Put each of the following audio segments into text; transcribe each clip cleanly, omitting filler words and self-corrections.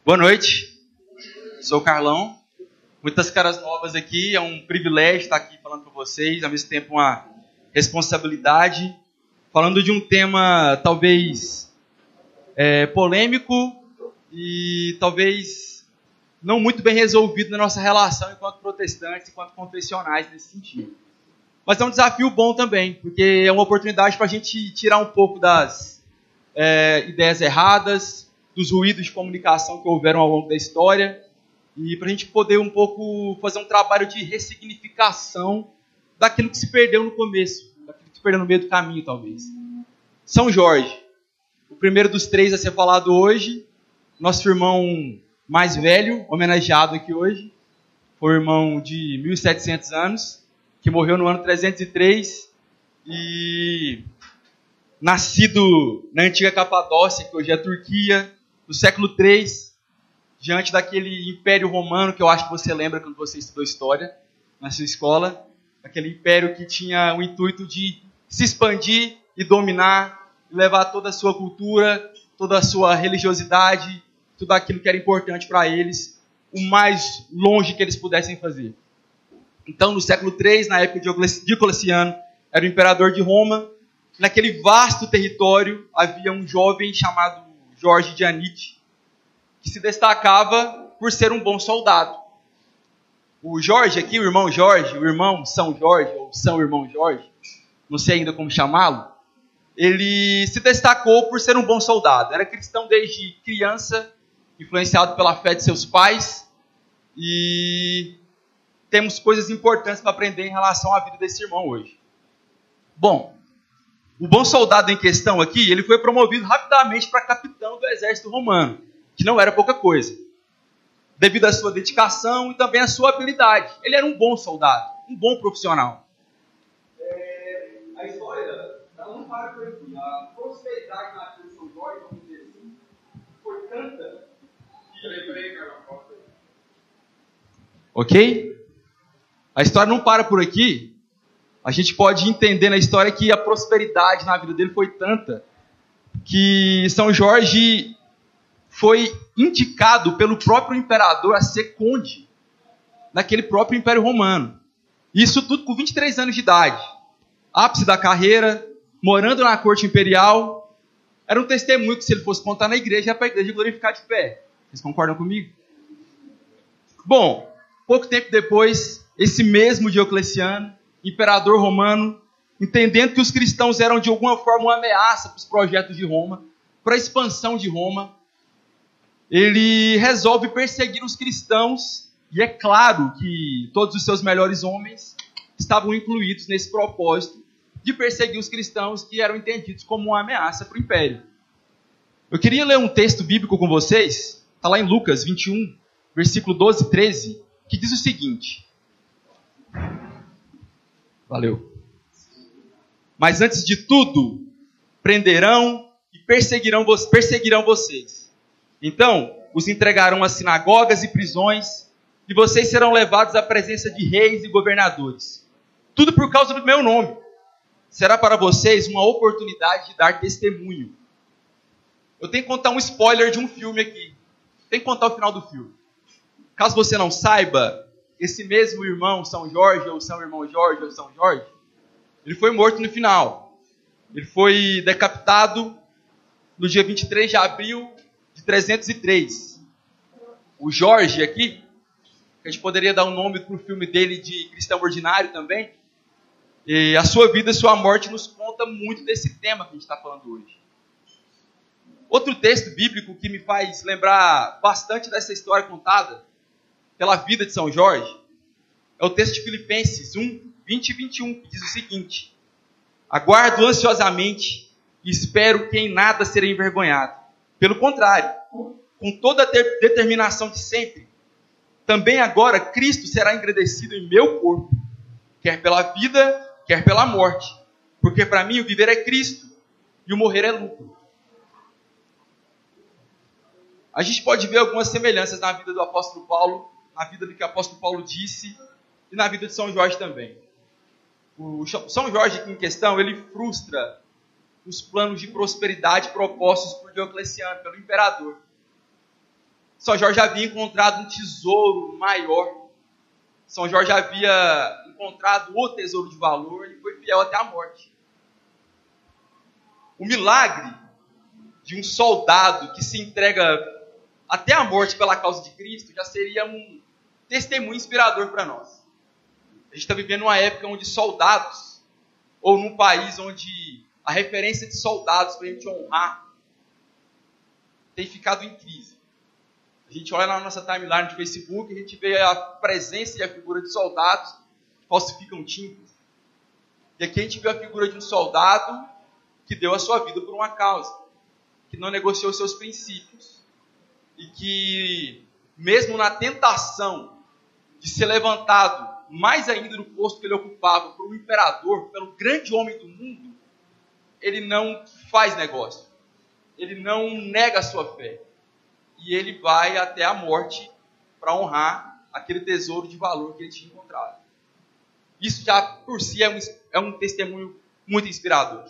Boa noite, sou o Carlão. Muitas caras novas aqui, é um privilégio estar aqui falando com vocês, ao mesmo tempo uma responsabilidade, falando de um tema talvez polêmico e talvez não muito bem resolvido na nossa relação enquanto protestantes, enquanto confessionais nesse sentido. Mas é um desafio bom também, porque é uma oportunidade para a gente tirar um pouco das ideias erradas, dos ruídos de comunicação que houveram ao longo da história, e para a gente poder um pouco fazer um trabalho de ressignificação daquilo que se perdeu no começo, daquilo que se perdeu no meio do caminho, talvez. São Jorge, o primeiro dos três a ser falado hoje, nosso irmão mais velho, homenageado aqui hoje, foi um irmão de 1700 anos, que morreu no ano 303, e nascido na antiga Capadócia, que hoje é a Turquia, no século III, diante daquele Império Romano, que eu acho que você lembra quando você estudou História na sua escola, aquele império que tinha o intuito de se expandir e dominar, e levar toda a sua cultura, toda a sua religiosidade, tudo aquilo que era importante para eles, o mais longe que eles pudessem fazer. Então, no século III, na época de Diocleciano, era o imperador de Roma. Naquele vasto território havia um jovem chamado Jorge de Anite, que se destacava por ser um bom soldado. O Jorge aqui, o irmão Jorge, o irmão São Jorge, ou São Irmão Jorge, não sei ainda como chamá-lo, ele se destacou por ser um bom soldado. Era cristão desde criança, influenciado pela fé de seus pais, e temos coisas importantes para aprender em relação à vida desse irmão hoje. Bom, o bom soldado em questão aqui, ele foi promovido rapidamente para capitão do exército romano, que não era pouca coisa, devido à sua dedicação e também à sua habilidade. Ele era um bom soldado, um bom profissional. A história não para por aqui. A prosperidade na vida de São Jorge, vamos dizer assim, foi tanta que... Ok? A história não para por aqui. A gente pode entender na história que a prosperidade na vida dele foi tanta que São Jorge foi indicado pelo próprio imperador a ser conde naquele próprio Império Romano. Isso tudo com 23 anos de idade. Ápice da carreira, morando na corte imperial. Era um testemunho que, se ele fosse contar na igreja, era para a igreja glorificar de pé. Vocês concordam comigo? Bom, pouco tempo depois, esse mesmo Diocleciano, imperador romano, entendendo que os cristãos eram de alguma forma uma ameaça para os projetos de Roma, para a expansão de Roma, ele resolve perseguir os cristãos, e é claro que todos os seus melhores homens estavam incluídos nesse propósito de perseguir os cristãos que eram entendidos como uma ameaça para o império. Eu queria ler um texto bíblico com vocês, está lá em Lucas 21, versículo 12 e 13, que diz o seguinte... Valeu. Mas antes de tudo, prenderão e perseguirão vocês. Então, os entregarão às sinagogas e prisões, e vocês serão levados à presença de reis e governadores. Tudo por causa do meu nome. Será para vocês uma oportunidade de dar testemunho. Eu tenho que contar um spoiler de um filme aqui. Tenho que contar o final do filme. Caso você não saiba, esse mesmo irmão, São Jorge, ou São Irmão Jorge, ou São Jorge, ele foi morto no final. Ele foi decapitado no dia 23 de abril de 303. O Jorge aqui, que a gente poderia dar um nome para o filme dele de Cristão Ordinário também, e a sua vida e sua morte nos conta muito desse tema que a gente está falando hoje. Outro texto bíblico que me faz lembrar bastante dessa história contada pela vida de São Jorge, é o texto de Filipenses 1, 20 e 21, que diz o seguinte: aguardo ansiosamente e espero que em nada serei envergonhado. Pelo contrário, com toda a determinação de sempre, também agora Cristo será engrandecido em meu corpo, quer pela vida, quer pela morte, porque para mim o viver é Cristo e o morrer é lucro. A gente pode ver algumas semelhanças na vida do apóstolo Paulo, na vida do que o apóstolo Paulo disse, e na vida de São Jorge também. O São Jorge aqui em questão, ele frustra os planos de prosperidade propostos por Diocleciano, pelo imperador. São Jorge havia encontrado um tesouro maior. São Jorge havia encontrado o tesouro de valor e foi fiel até a morte. O milagre de um soldado que se entrega até a morte pela causa de Cristo já seria um testemunho inspirador para nós. A gente está vivendo uma época onde soldados, ou num país onde a referência de soldados para a gente honrar tem ficado em crise. A gente olha na nossa timeline de Facebook, a gente vê a presença e a figura de soldados que falsificam títulos. E aqui a gente vê a figura de um soldado que deu a sua vida por uma causa, que não negociou seus princípios e que, mesmo na tentação de ser levantado mais ainda do posto que ele ocupava por um imperador, pelo grande homem do mundo, ele não faz negócio. Ele não nega a sua fé. E ele vai até a morte para honrar aquele tesouro de valor que ele tinha encontrado. Isso já por si é um testemunho muito inspirador.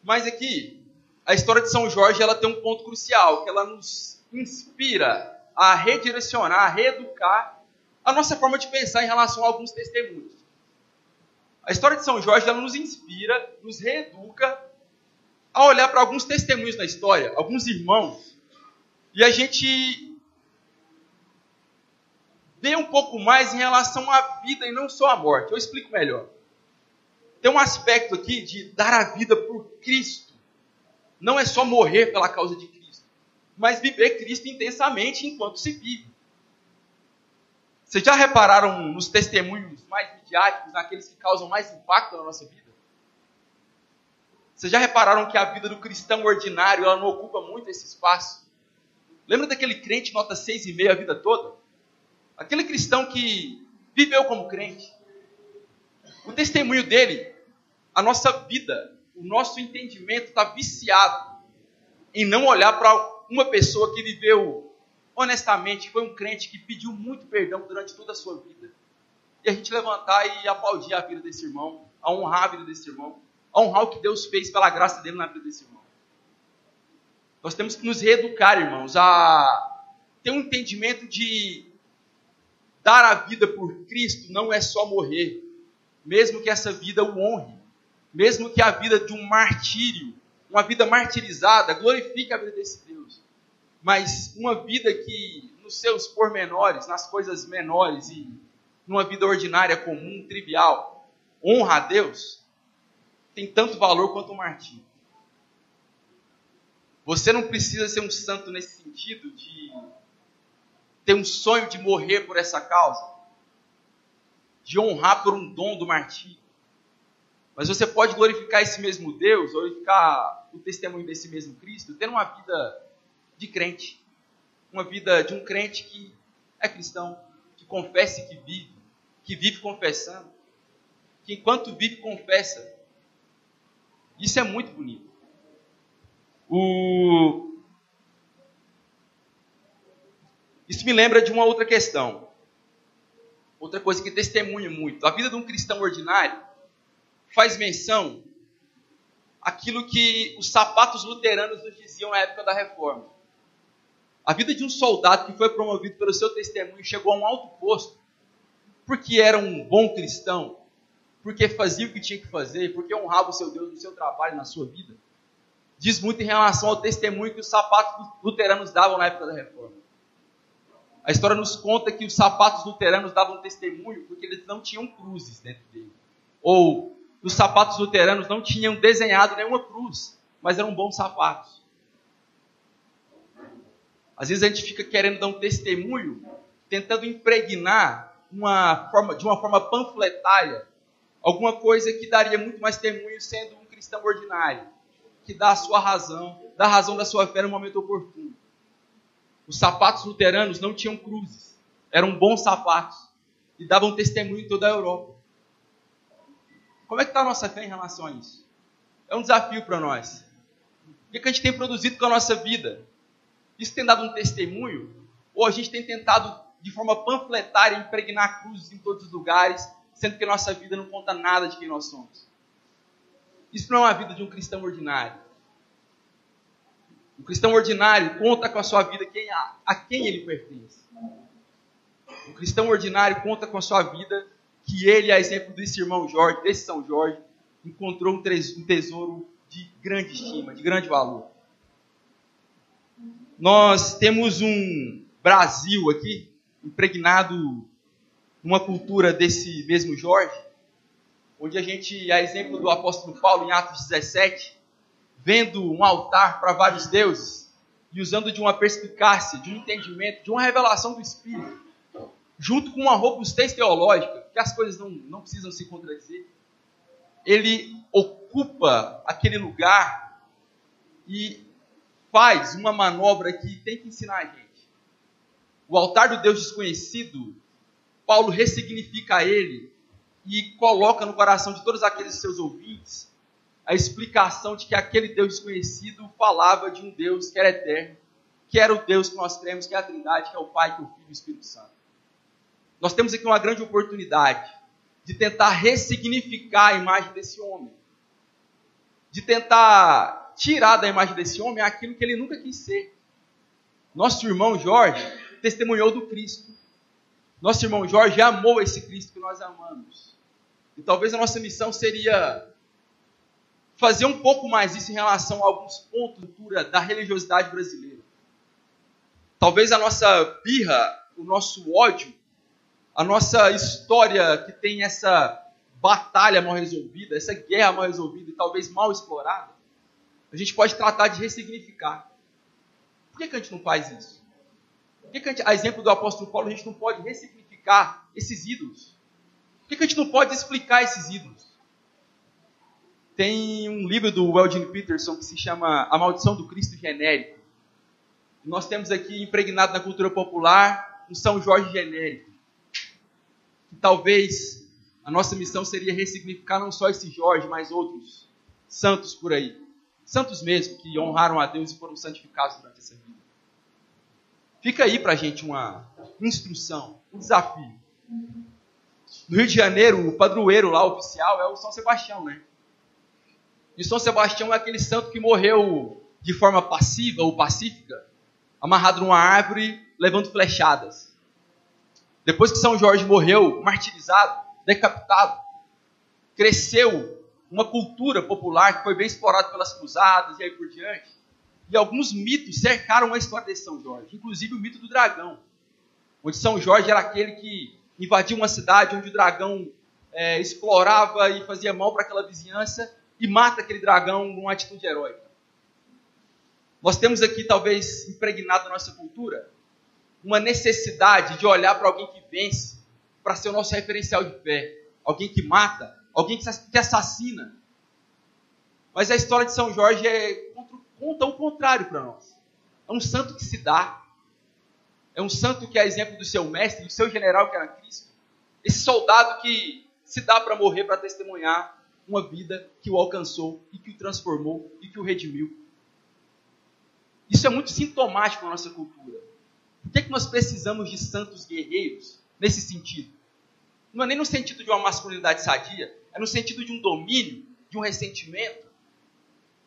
Mas aqui, a história de São Jorge ela tem um ponto crucial, que ela nos inspira a redirecionar, a reeducar a nossa forma de pensar em relação a alguns testemunhos. A história de São Jorge ela nos inspira, nos reeduca a olhar para alguns testemunhos na história, alguns irmãos, e a gente vê um pouco mais em relação à vida e não só à morte. Eu explico melhor. Tem um aspecto aqui de dar a vida por Cristo. Não é só morrer pela causa de Cristo, mas viver Cristo intensamente enquanto se vive. Vocês já repararam nos testemunhos mais midiáticos, naqueles que causam mais impacto na nossa vida? Vocês já repararam que a vida do cristão ordinário ela não ocupa muito esse espaço? Lembra daquele crente nota 6,5 a vida toda? Aquele cristão que viveu como crente. O testemunho dele, a nossa vida, o nosso entendimento está viciado em não olhar para uma pessoa que viveu honestamente, foi um crente que pediu muito perdão durante toda a sua vida. E a gente levantar e aplaudir a vida desse irmão, a honrar a vida desse irmão, a honrar o que Deus fez pela graça dele na vida desse irmão. Nós temos que nos reeducar, irmãos, a ter um entendimento de dar a vida por Cristo não é só morrer, mesmo que essa vida o honre, mesmo que a vida de um martírio, uma vida martirizada, glorifique a vida desse Deus. Mas uma vida que, nos seus pormenores, nas coisas menores e numa vida ordinária, comum, trivial, honra a Deus, tem tanto valor quanto um martírio. Você não precisa ser um santo nesse sentido de ter um sonho de morrer por essa causa, de honrar por um dom do martírio. Mas você pode glorificar esse mesmo Deus, glorificar o testemunho desse mesmo Cristo, tendo uma vida de crente. Uma vida de um crente que é cristão, que confessa e que vive confessando, que enquanto vive confessa. Isso é muito bonito. Isso me lembra de uma outra questão. Outra coisa que testemunha muito. A vida de um cristão ordinário faz menção àquilo que os sapatos luteranos nos diziam na época da Reforma. A vida de um soldado que foi promovido pelo seu testemunho chegou a um alto posto porque era um bom cristão, porque fazia o que tinha que fazer, porque honrava o seu Deus no seu trabalho, na sua vida. Diz muito em relação ao testemunho que os sapatos luteranos davam na época da Reforma. A história nos conta que os sapatos luteranos davam testemunho porque eles não tinham cruzes dentro dele. Ou os sapatos luteranos não tinham desenhado nenhuma cruz, mas eram bons sapatos. Às vezes a gente fica querendo dar um testemunho, tentando impregnar de uma forma panfletária, alguma coisa que daria muito mais testemunho sendo um cristão ordinário, que dá a sua razão, dá a razão da sua fé no momento oportuno. Os sapatos luteranos não tinham cruzes, eram bons sapatos e davam testemunho em toda a Europa. Como é que está a nossa fé em relação a isso? É um desafio para nós. O que a gente tem produzido com a nossa vida? Isso tem dado um testemunho? Ou a gente tem tentado, de forma panfletária, impregnar cruzes em todos os lugares, sendo que a nossa vida não conta nada de quem nós somos? Isso não é a vida de um cristão ordinário. O cristão ordinário conta com a sua vida a quem ele pertence. O cristão ordinário conta com a sua vida que ele, a exemplo desse irmão Jorge, desse São Jorge, encontrou um tesouro de grande estima, de grande valor. Nós temos um Brasil aqui, impregnado numa cultura desse mesmo Jorge, onde a gente, a exemplo do apóstolo Paulo em Atos 17, vendo um altar para vários deuses e usando de uma perspicácia, de um entendimento, de uma revelação do Espírito, junto com uma robustez teológica, que as coisas não precisam se contradizer, ele ocupa aquele lugar e faz uma manobra que tem que ensinar a gente. O altar do Deus desconhecido, Paulo ressignifica ele e coloca no coração de todos aqueles seus ouvintes a explicação de que aquele Deus desconhecido falava de um Deus que era eterno, que era o Deus que nós cremos, que é a Trindade, que é o Pai, que é o Filho e o Espírito Santo. Nós temos aqui uma grande oportunidade de tentar ressignificar a imagem desse homem, de tentar tirar da imagem desse homem aquilo que ele nunca quis ser. Nosso irmão Jorge testemunhou do Cristo. Nosso irmão Jorge amou esse Cristo que nós amamos. E talvez a nossa missão seria fazer um pouco mais isso em relação a alguns pontos da religiosidade brasileira. Talvez a nossa birra, o nosso ódio, a nossa história que tem essa batalha mal resolvida, essa guerra mal resolvida e talvez mal explorada, a gente pode tratar de ressignificar. Por que a gente não faz isso? Por que a gente, a exemplo do apóstolo Paulo, a gente não pode ressignificar esses ídolos? Por que a gente não pode explicar esses ídolos? Tem um livro do Eugene Peterson que se chama A Maldição do Cristo Genérico. Nós temos aqui impregnado na cultura popular um São Jorge genérico. E talvez a nossa missão seria ressignificar não só esse Jorge, mas outros santos por aí. Santos mesmo, que honraram a Deus e foram santificados durante essa vida. Fica aí para a gente uma instrução, um desafio. No Rio de Janeiro, o padroeiro lá oficial é o São Sebastião, né? E São Sebastião é aquele santo que morreu de forma passiva ou pacífica, amarrado numa árvore, levando flechadas. Depois que São Jorge morreu, martirizado, decapitado, cresceu uma cultura popular que foi bem explorada pelas cruzadas e aí por diante. E alguns mitos cercaram a história desse São Jorge, inclusive o mito do dragão, onde São Jorge era aquele que invadia uma cidade onde o dragão explorava e fazia mal para aquela vizinhança e mata aquele dragão numa atitude heróica. Nós temos aqui, talvez, impregnado na nossa cultura, uma necessidade de olhar para alguém que vence, para ser o nosso referencial de fé. Alguém que mata, alguém que assassina. Mas a história de São Jorge conta o contrário para nós. É um santo que se dá. É um santo que é exemplo do seu mestre, do seu general que era Cristo. Esse soldado que se dá para morrer, para testemunhar uma vida que o alcançou e que o transformou e que o redimiu. Isso é muito sintomático na nossa cultura. Por que nós precisamos de santos guerreiros nesse sentido? Não é nem no sentido de uma masculinidade sadia, é no sentido de um domínio, de um ressentimento,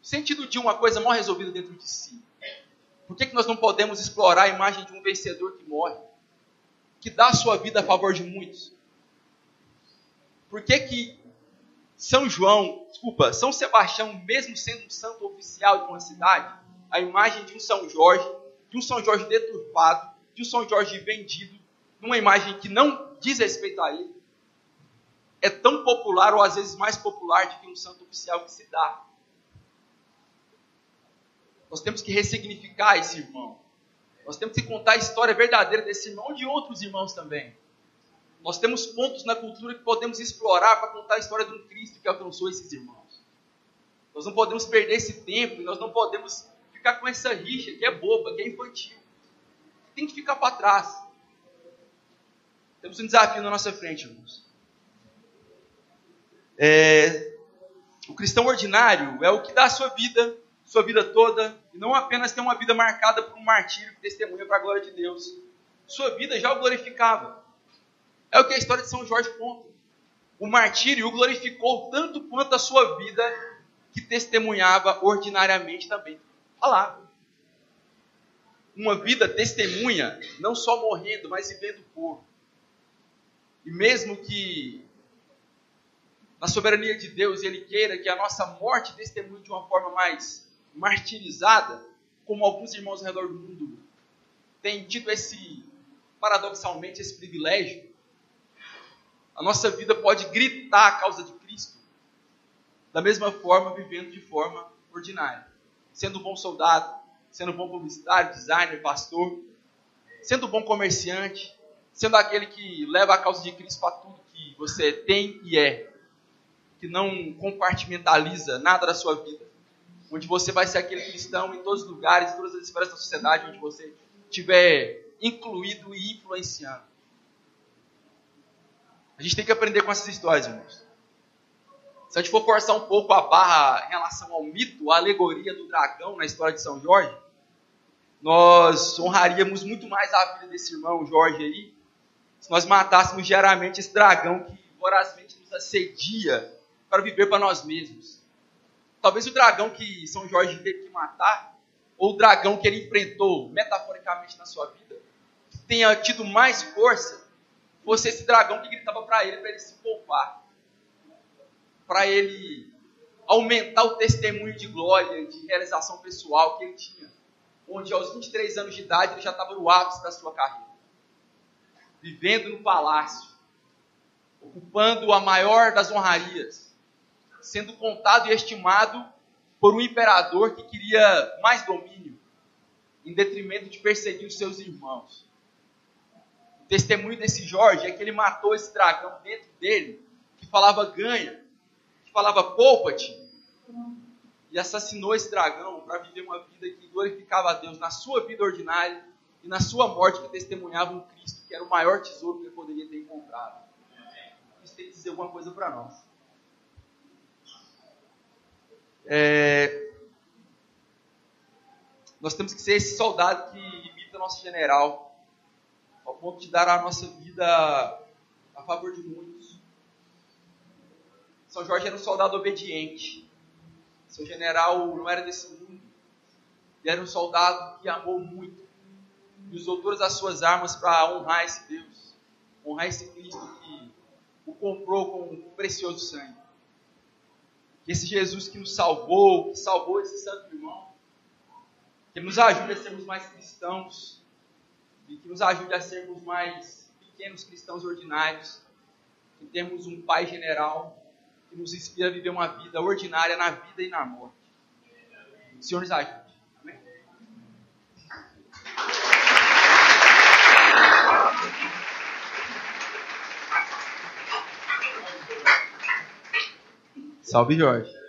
no sentido de uma coisa mal resolvida dentro de si. Por que nós não podemos explorar a imagem de um vencedor que morre, que dá a sua vida a favor de muitos? Por que São Sebastião, mesmo sendo um santo oficial de uma cidade, a imagem de um São Jorge deturpado, de um São Jorge vendido, numa imagem que não diz respeito a ele, é tão popular, ou às vezes mais popular, do que um santo oficial que se dá? Nós temos que ressignificar esse irmão. Nós temos que contar a história verdadeira desse irmão e de outros irmãos também. Nós temos pontos na cultura que podemos explorar para contar a história de um Cristo que alcançou esses irmãos. Nós não podemos perder esse tempo, e nós não podemos ficar com essa rixa que é boba, que é infantil. Tem que ficar para trás. Temos um desafio na nossa frente, irmãos. O cristão ordinário é o que dá a sua vida toda, e não apenas tem uma vida marcada por um martírio que testemunha para a glória de Deus. Sua vida já o glorificava. É o que a história de São Jorge conta. O martírio o glorificou tanto quanto a sua vida que testemunhava ordinariamente também. Falava. uma vida testemunha, não só morrendo, mas vivendo por. E mesmo que na soberania de Deus Ele queira que a nossa morte testemunhe de uma forma mais martirizada, como alguns irmãos ao redor do mundo têm tido paradoxalmente, esse privilégio, a nossa vida pode gritar a causa de Cristo, da mesma forma, vivendo de forma ordinária. Sendo um bom soldado, sendo um bom publicitário, designer, pastor, sendo um bom comerciante, sendo aquele que leva a causa de Cristo para tudo que você tem e é, que não compartimentaliza nada da sua vida, onde você vai ser aquele cristão em todos os lugares, em todas as esferas da sociedade, onde você estiver incluído e influenciando. A gente tem que aprender com essas histórias, irmãos. Se a gente for forçar um pouco a barra em relação ao mito, a alegoria do dragão na história de São Jorge, nós honraríamos muito mais a vida desse irmão Jorge aí, se nós matássemos diariamente esse dragão que vorazmente nos assedia para viver para nós mesmos. Talvez o dragão que São Jorge teve que matar, ou o dragão que ele enfrentou metaforicamente na sua vida, tenha tido mais força, fosse esse dragão que gritava para ele se poupar, para ele aumentar o testemunho de glória, de realização pessoal que ele tinha, onde aos 23 anos de idade ele já estava no ápice da sua carreira, vivendo no palácio, ocupando a maior das honrarias, sendo contado e estimado por um imperador que queria mais domínio, em detrimento de perseguir os seus irmãos. O testemunho desse Jorge é que ele matou esse dragão dentro dele, que falava ganha, que falava poupa-te, e assassinou esse dragão para viver uma vida que glorificava a Deus na sua vida ordinária e na sua morte, que testemunhava um Cristo que era o maior tesouro que ele poderia ter encontrado. Isso tem que dizer alguma coisa para nós. Nós temos que ser esse soldado que imita nosso general, ao ponto de dar a nossa vida a favor de muitos. São Jorge era um soldado obediente. Seu general não era desse mundo. Ele era um soldado que amou muito e usou todas as suas armas para honrar esse Deus, honrar esse Cristo que o comprou com um precioso sangue. Que esse Jesus que nos salvou, que salvou esse santo irmão, que nos ajude a sermos mais cristãos e que nos ajude a sermos mais pequenos cristãos ordinários, que temos um Pai general que nos inspira a viver uma vida ordinária na vida e na morte. O Senhor nos ajude. Amém? Salve, Jorge.